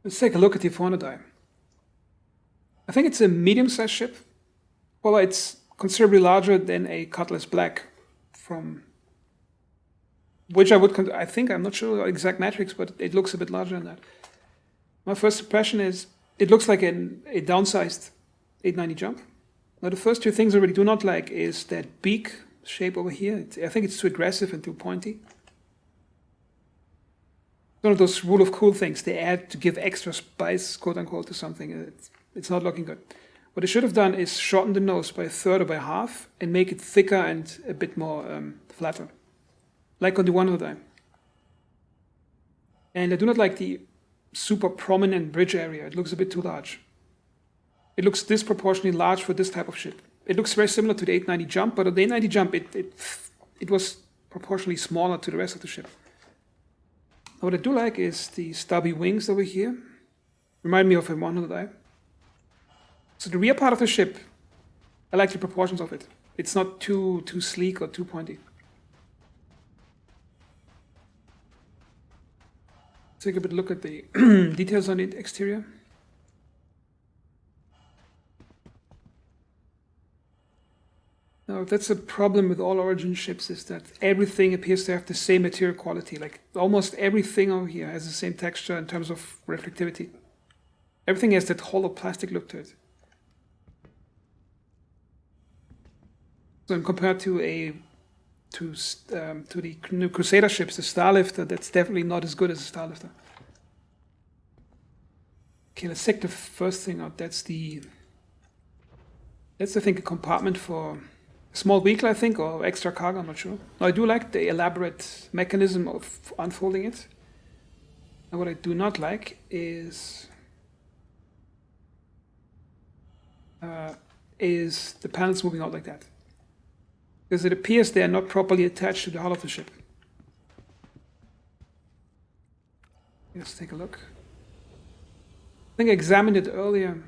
Let's take a look at the 400 die. I think it's a medium-sized ship. Well, it's considerably larger than a Cutlass Black from which I would, I think, I'm not sure exact metrics, but it looks a bit larger than that. My first impression is it looks like a downsized 890 jump. Now, the first two things I really do not like is that beak shape over here. I think it's too aggressive and too pointy. One of those rule of cool things they add to give extra spice, quote unquote, to something. It's not looking good. What they should have done is shorten the nose by a third or by half and make it thicker and a bit more flatter, like on the 100 die. And I do not like the super prominent bridge area. It looks a bit too large. It looks disproportionately large for this type of ship. It looks very similar to the 890 jump, but on the 890 jump, it was proportionally smaller to the rest of the ship. Now, what I do like is the stubby wings over here. Remind me of a 100 die. So the rear part of the ship, I like the proportions of it. It's not too sleek or too pointy. Take a bit look at the details on the exterior. Now, that's a problem with all Origin ships, is that everything appears to have the same material quality. Like almost everything over here has the same texture in terms of reflectivity. Everything has that hollow plastic look to it. So compared to the new Crusader ships, the Starlifter, that's definitely not as good as the Starlifter. Okay, let's take the first thing out. That's I think a compartment for a small vehicle, I think, or extra cargo, I'm not sure. Now, I do like the elaborate mechanism of unfolding it. And what I do not like is the panels moving out like that. Because it appears they are not properly attached to the hull of the ship. Let's take a look. I think I examined it earlier.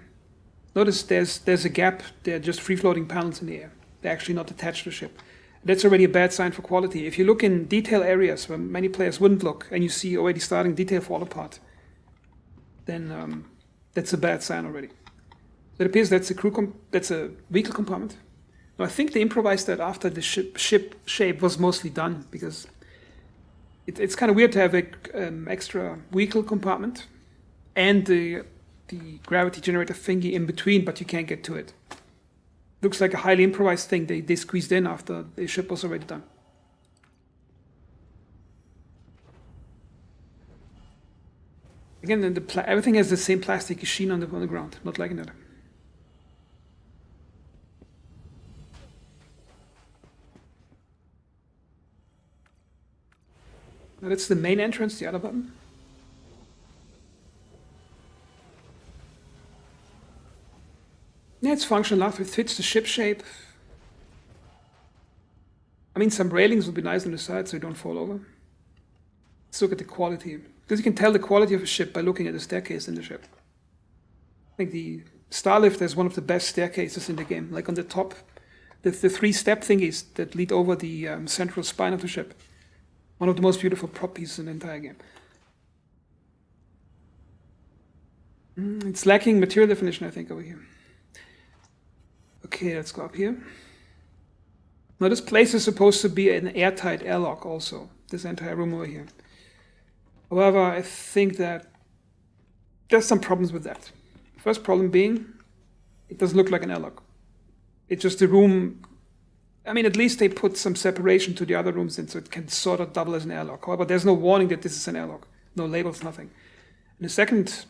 Notice there's a gap. They're just free-floating panels in the air. They're actually not attached to the ship. That's already a bad sign for quality. If you look in detail areas where many players wouldn't look, and you see already starting detail fall apart, then that's a bad sign already. So it appears that's a vehicle compartment. Now, I think they improvised that after the ship shape was mostly done, because it's kind of weird to have an extra vehicle compartment and the gravity generator thingy in between, but you can't get to it. Looks like a highly improvised thing they squeezed in after the ship was already done. Again, everything has the same plastic sheen on the ground. Not liking that. Now that's the main entrance, the other button. Yeah, it's functional enough. It fits the ship shape. I mean, some railings would be nice on the side so you don't fall over. Let's look at the quality. Because you can tell the quality of a ship by looking at the staircase in the ship. I think the Starlifter is one of the best staircases in the game. Like on the top, the three step thingies that lead over the central spine of the ship. One of the most beautiful prop pieces in the entire game. It's lacking material definition, I think, over here. Okay, let's go up here. Now this place is supposed to be an airtight airlock also, this entire room over here. However, I think that there's some problems with that. First problem being, it doesn't look like an airlock. It's just a room. I mean, at least they put some separation to the other rooms in so it can sort of double as an airlock. However, there's no warning that this is an airlock. No labels, nothing. And the second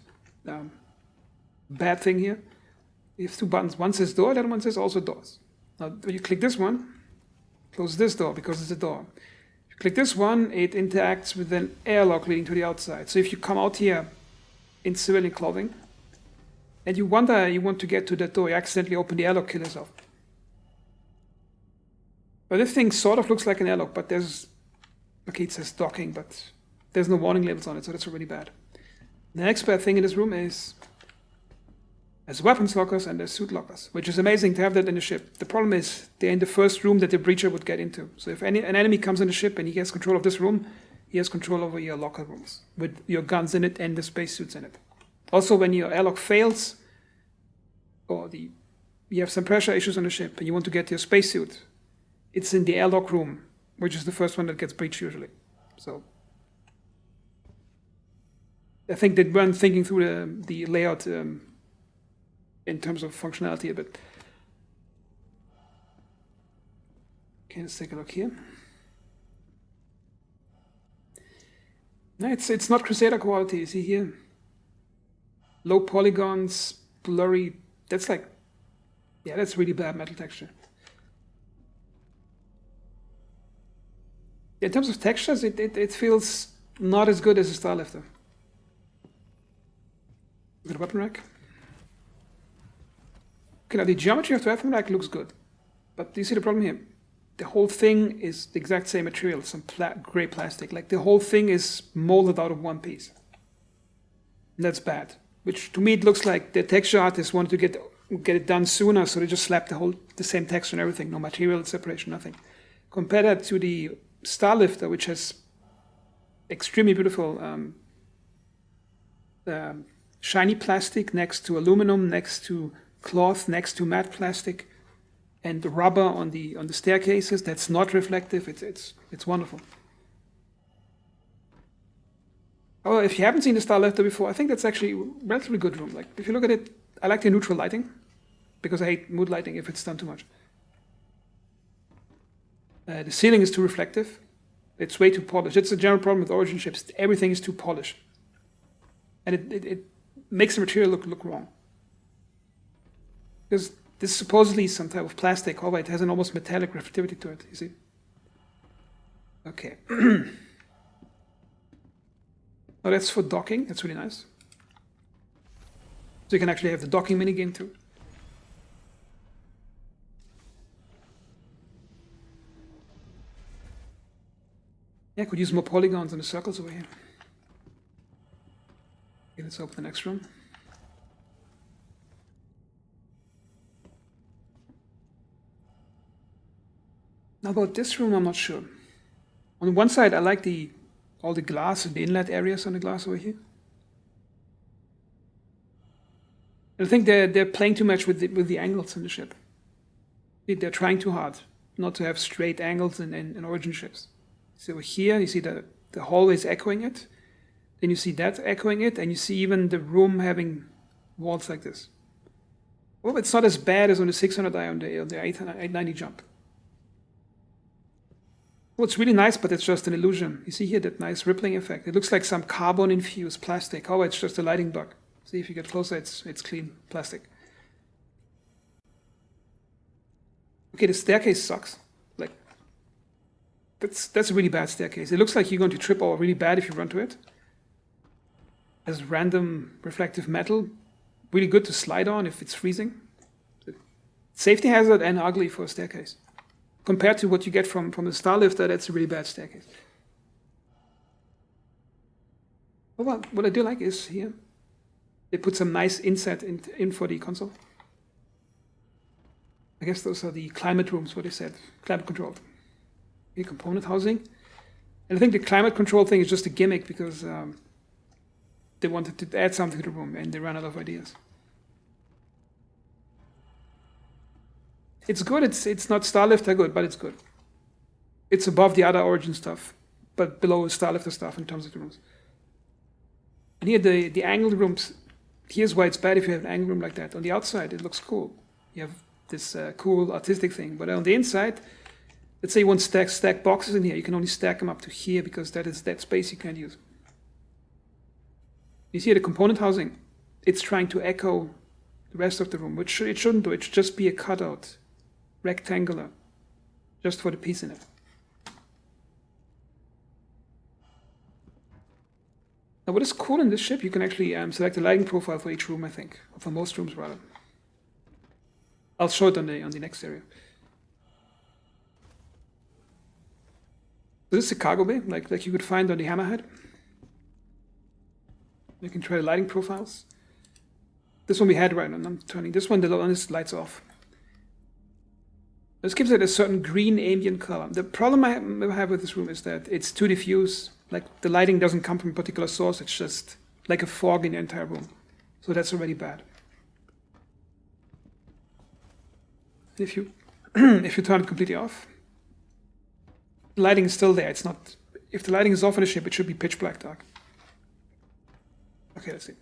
bad thing here, you have two buttons. One says door, the other one says also doors. Now, when you click this one, close this door because it's a door. If you click this one, it interacts with an airlock leading to the outside. So if you come out here in civilian clothing, and you want to get to that door, you accidentally open the airlock, kill yourself. But this thing sort of looks like an airlock, but it says docking, but there's no warning labels on it, so that's already bad. The next bad thing in this room is there's weapons lockers and there's suit lockers, which is amazing to have that in the ship. The problem is they're in the first room that the breacher would get into. So if an enemy comes in the ship and he has control of this room, he has control over your locker rooms with your guns in it and the spacesuits in it. Also, when your airlock fails, or you have some pressure issues on the ship, and you want to get to your spacesuit, it's in the airlock room, which is the first one that gets breached usually. So I think they weren't thinking through the layout in terms of functionality a bit. Okay, let's take a look here. No, it's not Crusader quality. You see here, low polygons, blurry. That's like, yeah, that's really bad metal texture. In terms of textures, it feels not as good as a Starlifter. The weapon rack. Okay, now the geometry of the weapon rack looks good, but do you see the problem here? The whole thing is the exact same material, some gray plastic. Like the whole thing is molded out of one piece. And that's bad. Which to me it looks like the texture artists wanted to get it done sooner, so they just slapped the same texture and everything, no material separation, nothing. Compare that to the Starlifter, which has extremely beautiful shiny plastic next to aluminum, next to cloth, next to matte plastic, and the rubber on the staircases that's not reflective. It's wonderful. Oh, if you haven't seen the Starlifter before, I think that's actually a relatively good room. Like if you look at it, I like the neutral lighting because I hate mood lighting if it's done too much. The ceiling is too reflective. It's way too polished. It's a general problem with Origin ships. Everything is too polished, and it makes the material look wrong. Because this is supposedly some type of plastic. However, it has an almost metallic reflectivity to it. You see? Okay. Now that's for docking. That's really nice. So you can actually have the docking minigame too. Yeah, I could use more polygons on the circles over here. Okay, let's open the next room. Now about this room, I'm not sure. On one side, I like all the glass and the inlet areas on the glass over here. And I think they're playing too much with the angles in the ship. They're trying too hard not to have straight angles in Origin ships. So here you see the hallways echoing it, then you see that echoing it, and you see even the room having walls like this. Well, it's not as bad as on the 600i on the 890 jump. Well, it's really nice, but it's just an illusion. You see here that nice rippling effect. It looks like some carbon-infused plastic. Oh, it's just a lighting bug. See, if you get closer, it's clean plastic. Okay, the staircase sucks. Like, that's a really bad staircase. It looks like you're going to trip over really bad if you run to it. As random reflective metal, really good to slide on if it's freezing. Safety hazard and ugly for a staircase. Compared to what you get from the Starlifter, that's a really bad staircase. Well, what I do like is here, they put some nice inset in for the console. I guess those are the climate rooms, what they said, climate controlled. The component housing. And I think the climate control thing is just a gimmick because they wanted to add something to the room and they ran out of ideas. It's good, it's not Starlifter good, but it's good. It's above the other Origin stuff, but below Starlifter stuff in terms of the rooms. And here the angled rooms, here's why it's bad if you have an angled room like that. On the outside, it looks cool. You have this cool artistic thing, but on the inside, let's say you want to stack boxes in here, you can only stack them up to here because that is that space you can't use. You see the component housing, it's trying to echo the rest of the room, which it shouldn't do. It should just be a cutout, rectangular, just for the piece in it. Now what is cool in this ship, you can actually select a lighting profile for each room, I think, or for most rooms rather. I'll show it on the next area. So this is a cargo bay, like you could find on the Hammerhead. You can try the lighting profiles. This one we had right now, I'm turning. This one, the lights off. This gives it a certain green ambient color. The problem I have with this room is that it's too diffuse. Like the lighting doesn't come from a particular source, it's just like a fog in the entire room. So that's already bad. If you if you turn it completely off, the lighting is still there. It's not. If the lighting is off on the ship, it should be pitch black dark. Okay, let's see.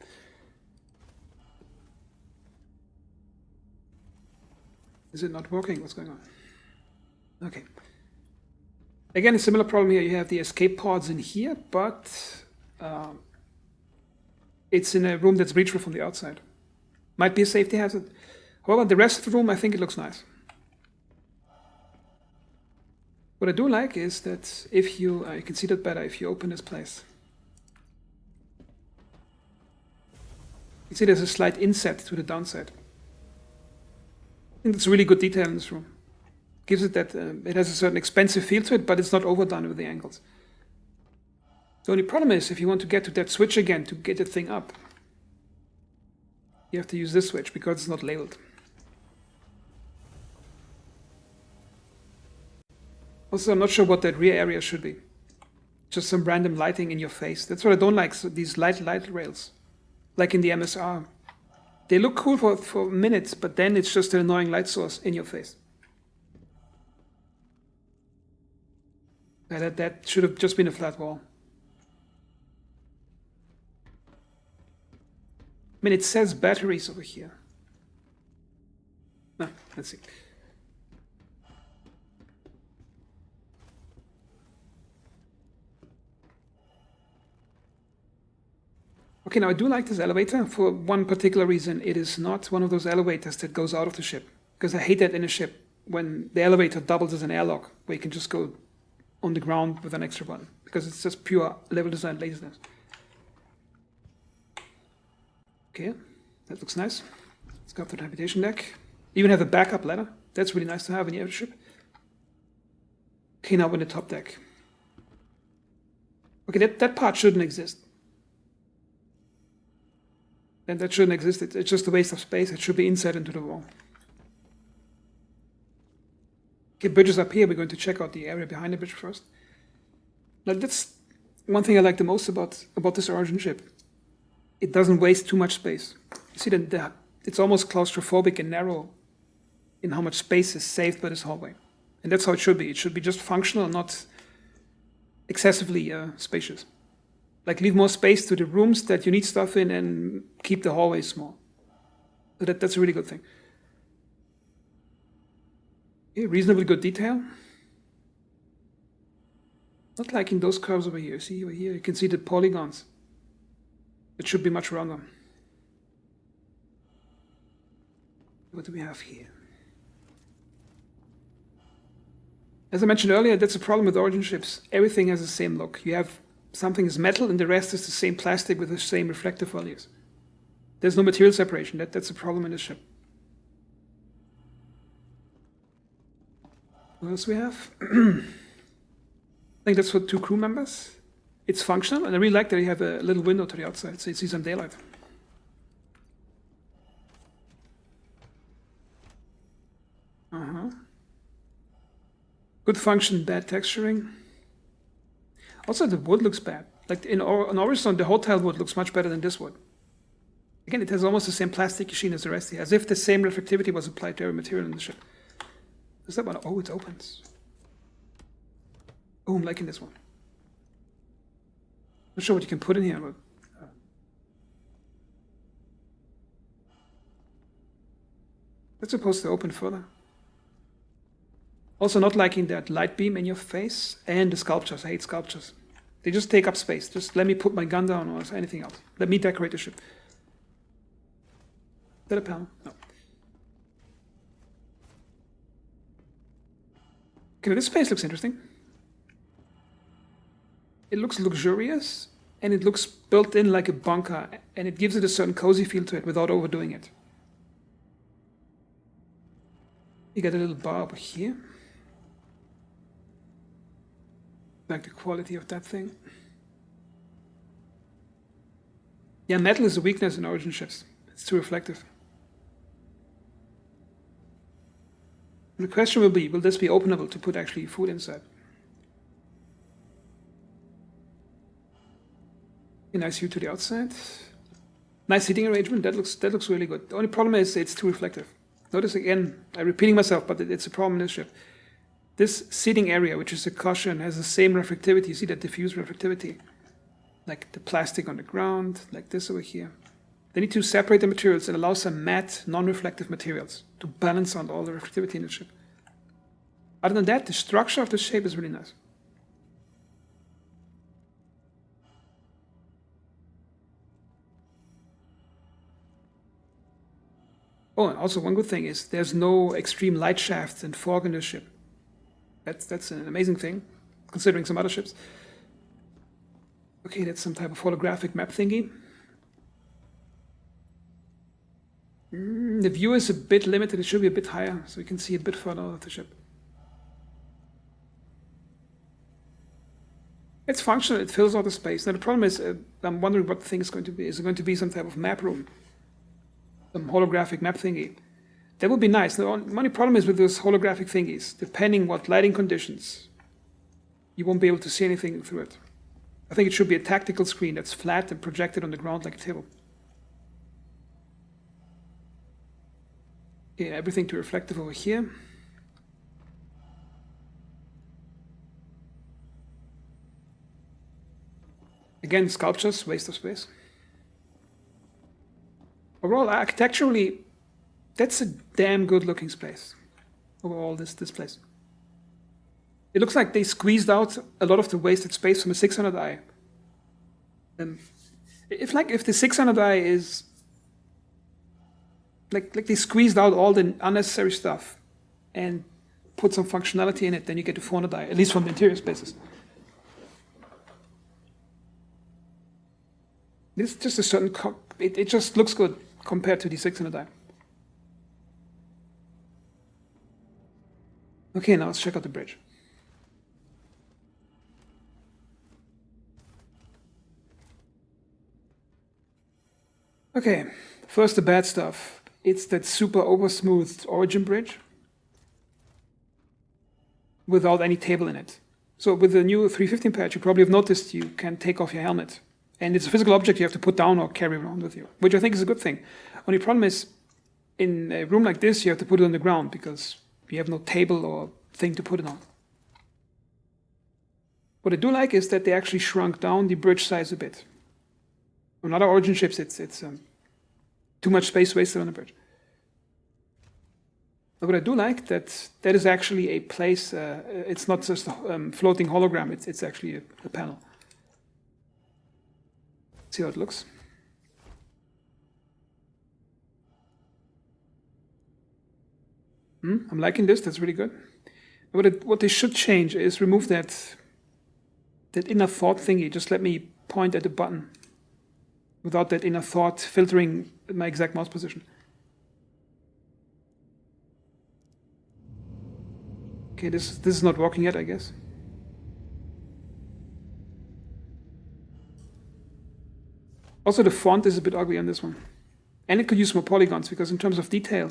Is it not working? What's going on? Okay. Again, a similar problem here. You have the escape pods in here, but it's in a room that's reachable from the outside. Might be a safety hazard. However, the rest of the room, I think it looks nice. What I do like is that if you can see that better if you open this place. You see there's a slight inset to the downside. I think that's a really good detail in this room. Gives it that, it has a certain expensive feel to it, but it's not overdone with the angles. The only problem is if you want to get to that switch again to get the thing up, you have to use this switch because it's not labeled. Also, I'm not sure what that rear area should be. Just some random lighting in your face. That's what I don't like, so these light rails. Like in the MSR. They look cool for minutes, but then it's just an annoying light source in your face. That should have just been a flat wall. I mean, it says batteries over here. Ah, let's see. Okay, now I do like this elevator for one particular reason. It is not one of those elevators that goes out of the ship. Because I hate that in a ship when the elevator doubles as an airlock, where you can just go on the ground with an extra button. Because it's just pure level design laziness. Okay, that looks nice. Let's go up to the habitation deck. Even have a backup ladder. That's really nice to have in the airship. Okay, now we're in the top deck. Okay, that part shouldn't exist. And that shouldn't exist. It's just a waste of space. It should be inset into the wall. Okay, bridges up here. We're going to check out the area behind the bridge first. Now that's one thing I like the most about this Origin ship. It doesn't waste too much space. You see that it's almost claustrophobic and narrow in how much space is saved by this hallway. And that's how it should be. It should be just functional, not excessively spacious. Like leave more space to the rooms that you need stuff in and keep the hallways small. So that's a really good thing. Okay, reasonably good detail. Not liking those curves over here. See over here, you can see the polygons. It should be much longer. What do we have here? As I mentioned earlier, that's a problem with Origin ships. Everything has the same look. You have something is metal and the rest is the same plastic with the same reflective values. There's no material separation. That's a problem in this ship. What else we have? I think that's for 2 crew members. It's functional, and I really like that you have a little window to the outside, so you see some daylight. Good function, bad texturing. Also, the wood looks bad. Like on Orison, the hotel wood looks much better than this wood. Again, it has almost the same plastic sheen as the rest here, as if the same reflectivity was applied to every material in the ship. Is that one? Oh, it opens. Oh, I'm liking this one. Not sure what you can put in here, but that's supposed to open further. Also not liking that light beam in your face and the sculptures. I hate sculptures. They just take up space. Just let me put my gun down or anything else. Let me decorate the ship. Is that a panel? No. Okay, this space looks interesting. It looks luxurious, and it looks built in like a bunker, and it gives it a certain cozy feel to it without overdoing it. You got a little bar over here. Like the quality of that thing. Yeah, metal is a weakness in Origin ships. It's too reflective. And the question will be, will this be openable to put actually food inside? A nice view to the outside. Nice seating arrangement. That looks really good. The only problem is it's too reflective. Notice again, I'm repeating myself, but it's a problem in this ship. This seating area, which is a cushion, has the same reflectivity. You see that diffuse reflectivity, like the plastic on the ground, like this over here. They need to separate the materials and allow some matte, non-reflective materials to balance out all the reflectivity in the ship. Other than that, the structure of the shape is really nice. Oh, and also one good thing is there's no extreme light shafts and fog in this ship. That's an amazing thing, considering some other ships. Okay, that's some type of holographic map thingy. The view is a bit limited. It should be a bit higher, so we can see a bit further out of the ship. It's functional. It fills all the space. Now the problem is, I'm wondering what the thing is going to be. Is it going to be some type of map room? Some holographic map thingy? That would be nice. The only problem is with those holographic thingies, depending what lighting conditions, you won't be able to see anything through it. I think it should be a tactical screen that's flat and projected on the ground like a table. Okay, everything to reflective over here. Again, sculptures, waste of space. Overall, architecturally, that's a damn good looking space. Overall, this place. It looks like they squeezed out a lot of the wasted space from a 600i. If the 600i is like they squeezed out all the unnecessary stuff and put some functionality in it, then you get the 400i, at least from the interior spaces. This is just a certain it just looks good compared to the 600i. Okay, now let's check out the bridge. Okay, first the bad stuff. It's that super over-smoothed origin bridge without any table in it. So with the new 315 patch, you probably have noticed you can take off your helmet. And it's a physical object you have to put down or carry around with you, which I think is a good thing. Only problem is, in a room like this, you have to put it on the ground because you have no table or thing to put it on. What I do like is that they actually shrunk down the bridge size a bit. On other Origin ships, it's too much space wasted on the bridge. But what I do like that is actually a place. It's not just a floating hologram. It's actually a panel. See how it looks. I'm liking this. That's really good. What they should change is remove that inner thought thingy. Just let me point at the button without that inner thought filtering my exact mouse position. Okay, this is not working yet, I guess. Also, the font is a bit ugly on this one. And it could use more polygons, because in terms of detail,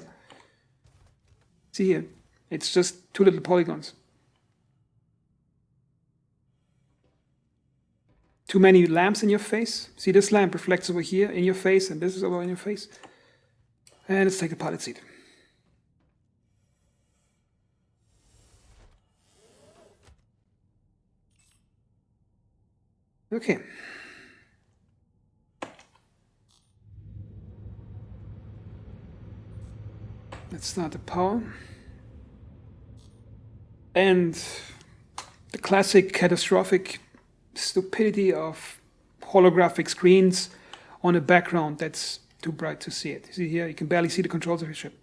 see here, it's just too little polygons. Too many lamps in your face. See, this lamp reflects over here in your face, and this is over in your face. And let's take the pilot seat. Okay. Let's start the power. And the classic catastrophic stupidity of holographic screens on a background that's too bright to see it. You see here, you can barely see the controls of your ship.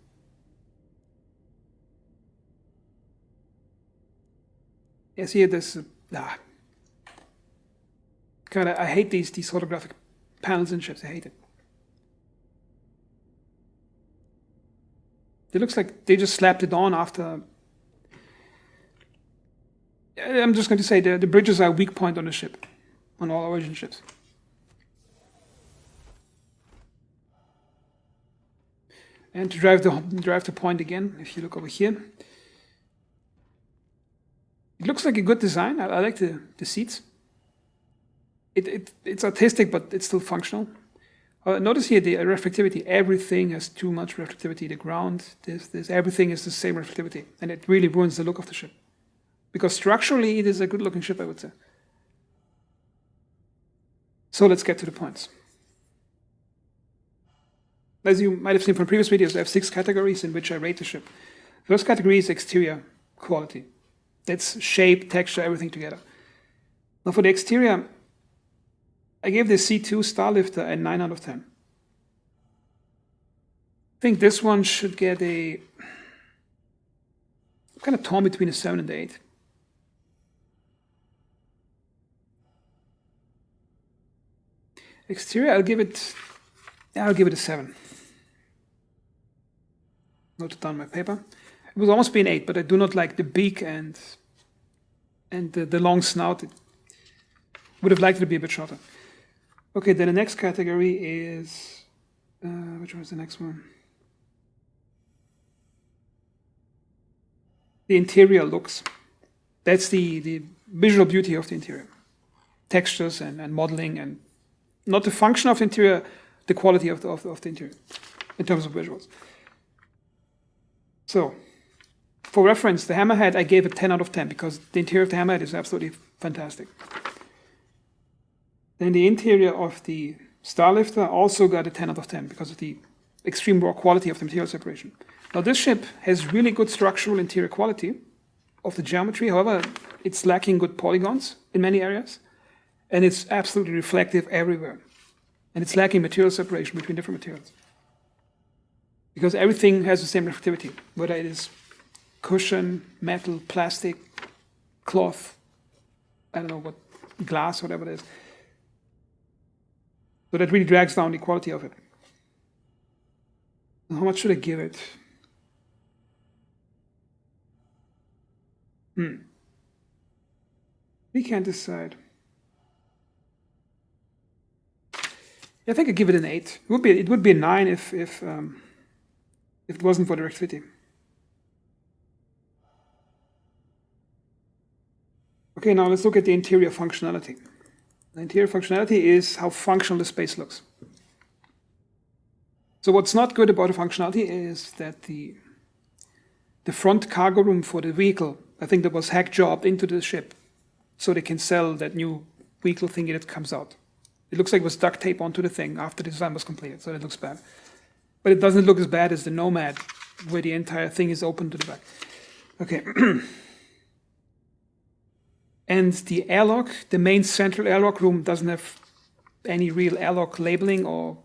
Yes, here there's God, I hate these holographic panels in ships. I hate it. It looks like they just slapped it on after. I'm just going to say the bridges are a weak point on the ship, on all Origin ships. And to drive the point again, if you look over here, it looks like a good design. I like the seats. It's artistic, but it's still functional. Notice here the reflectivity. Everything has too much reflectivity. The ground, everything is the same reflectivity. And it really ruins the look of the ship. Because structurally, it is a good-looking ship, I would say. So let's get to the points. As you might have seen from previous videos, I have 6 categories in which I rate the ship. First category is exterior quality. That's shape, texture, everything together. Now for the exterior, I gave the C2 Starlifter a 9 out of 10. I think this one should get a... I'm kind of torn between a 7 and an 8. Exterior, I'll give it a 7. Noted down my paper. It would almost be an 8, but I do not like the beak and the long snout. It would have liked it to be a bit shorter. Okay, then the next category is... which one is the next one? The interior looks. That's the visual beauty of the interior. Textures and modeling, and not the function of the interior, the quality of the interior in terms of visuals. So, for reference, the Hammerhead, I gave it 10 out of 10 because the interior of the Hammerhead is absolutely fantastic. Then the interior of the Starlifter also got a 10 out of 10 because of the extreme raw quality of the material separation. Now this ship has really good structural interior quality of the geometry. However, it's lacking good polygons in many areas. And it's absolutely reflective everywhere. And it's lacking material separation between different materials. Because everything has the same reflectivity, whether it is cushion, metal, plastic, cloth, I don't know what, glass, whatever it is. So that really drags down the quality of it. And how much should I give it? We can't decide. I think I'd give it an 8. It would be a 9 if it wasn't for the reflectivity. Okay, now let's look at the interior functionality. The interior functionality is how functional the space looks. So what's not good about the functionality is that the front cargo room for the vehicle, I think that was hack jobbed into the ship so they can sell that new vehicle thingy that comes out. It looks like it was duct tape onto the thing after the design was completed, so it looks bad. But it doesn't look as bad as the Nomad, where the entire thing is open to the back. Okay. And the airlock, the main central airlock room, doesn't have any real airlock labeling, or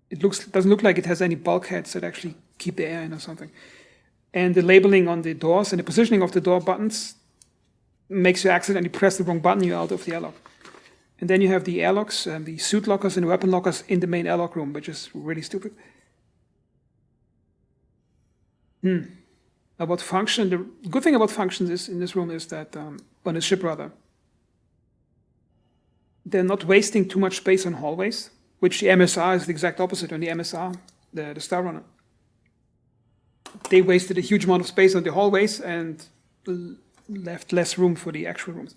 it doesn't look like it has any bulkheads that actually keep the air in or something. And the labeling on the doors and the positioning of the door buttons makes you accidentally press the wrong button, you're out of the airlock. And then you have the airlocks, the suit lockers and the weapon lockers in the main airlock room, which is really stupid. About function, the good thing about functions is in this room is that, on the ship rather, they're not wasting too much space on hallways, which the MSR is the exact opposite. On the MSR, the Star Runner, they wasted a huge amount of space on the hallways and left less room for the actual rooms.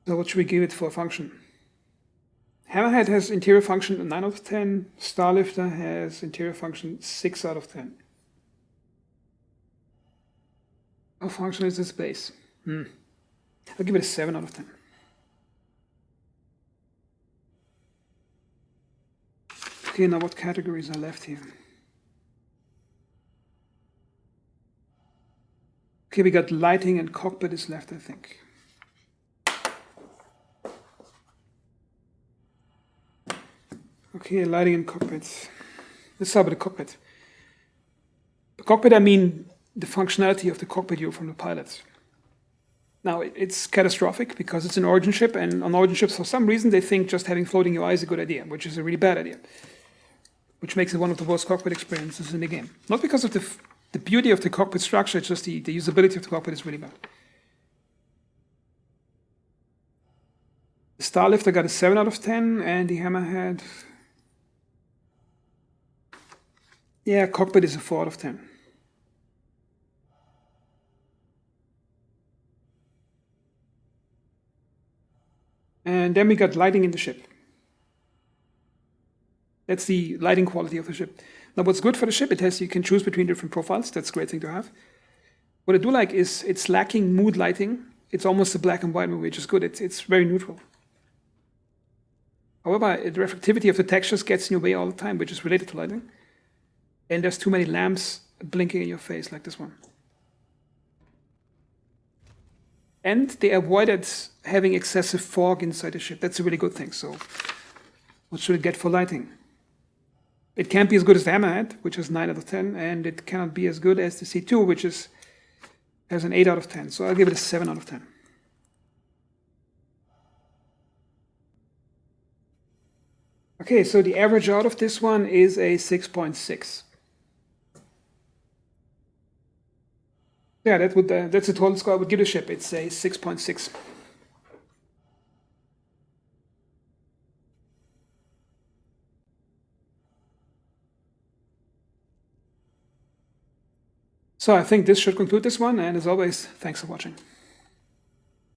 So what should we give it for function? Hammerhead has interior function 9 out of 10. Starlifter has interior function 6 out of 10. How functional is this space? I'll give it a 7 out of 10. Okay, now what categories are left here? Okay, we got lighting and cockpit is left, I think. Okay, lighting and cockpits. Let's start with the cockpit. The cockpit, I mean the functionality of the cockpit view from the pilots. Now, it's catastrophic because it's an origin ship, and on origin ships, for some reason, they think just having floating UI is a good idea, which is a really bad idea, which makes it one of the worst cockpit experiences in the game. Not because of the beauty of the cockpit structure, it's just the usability of the cockpit is really bad. The Starlifter got a 7 out of 10, and the Hammerhead... Yeah, cockpit is a 4 out of 10. And then we got lighting in the ship. That's the lighting quality of the ship. Now, what's good for the ship, you can choose between different profiles. That's a great thing to have. What I do like is it's lacking mood lighting. It's almost a black and white movie, which is good. It's very neutral. However, the reflectivity of the textures gets in your way all the time, which is related to lighting. And there's too many lamps blinking in your face, like this one. And they avoided having excessive fog inside the ship. That's a really good thing. So what should it get for lighting? It can't be as good as the Hammerhead, which is 9 out of 10, and it cannot be as good as the C2, which has an 8 out of 10. So I'll give it a 7 out of 10. Okay, so the average out of this one is a 6.6. Yeah, that's the total score I would give the ship. It's a 6.6. So I think this should conclude this one, and as always, thanks for watching.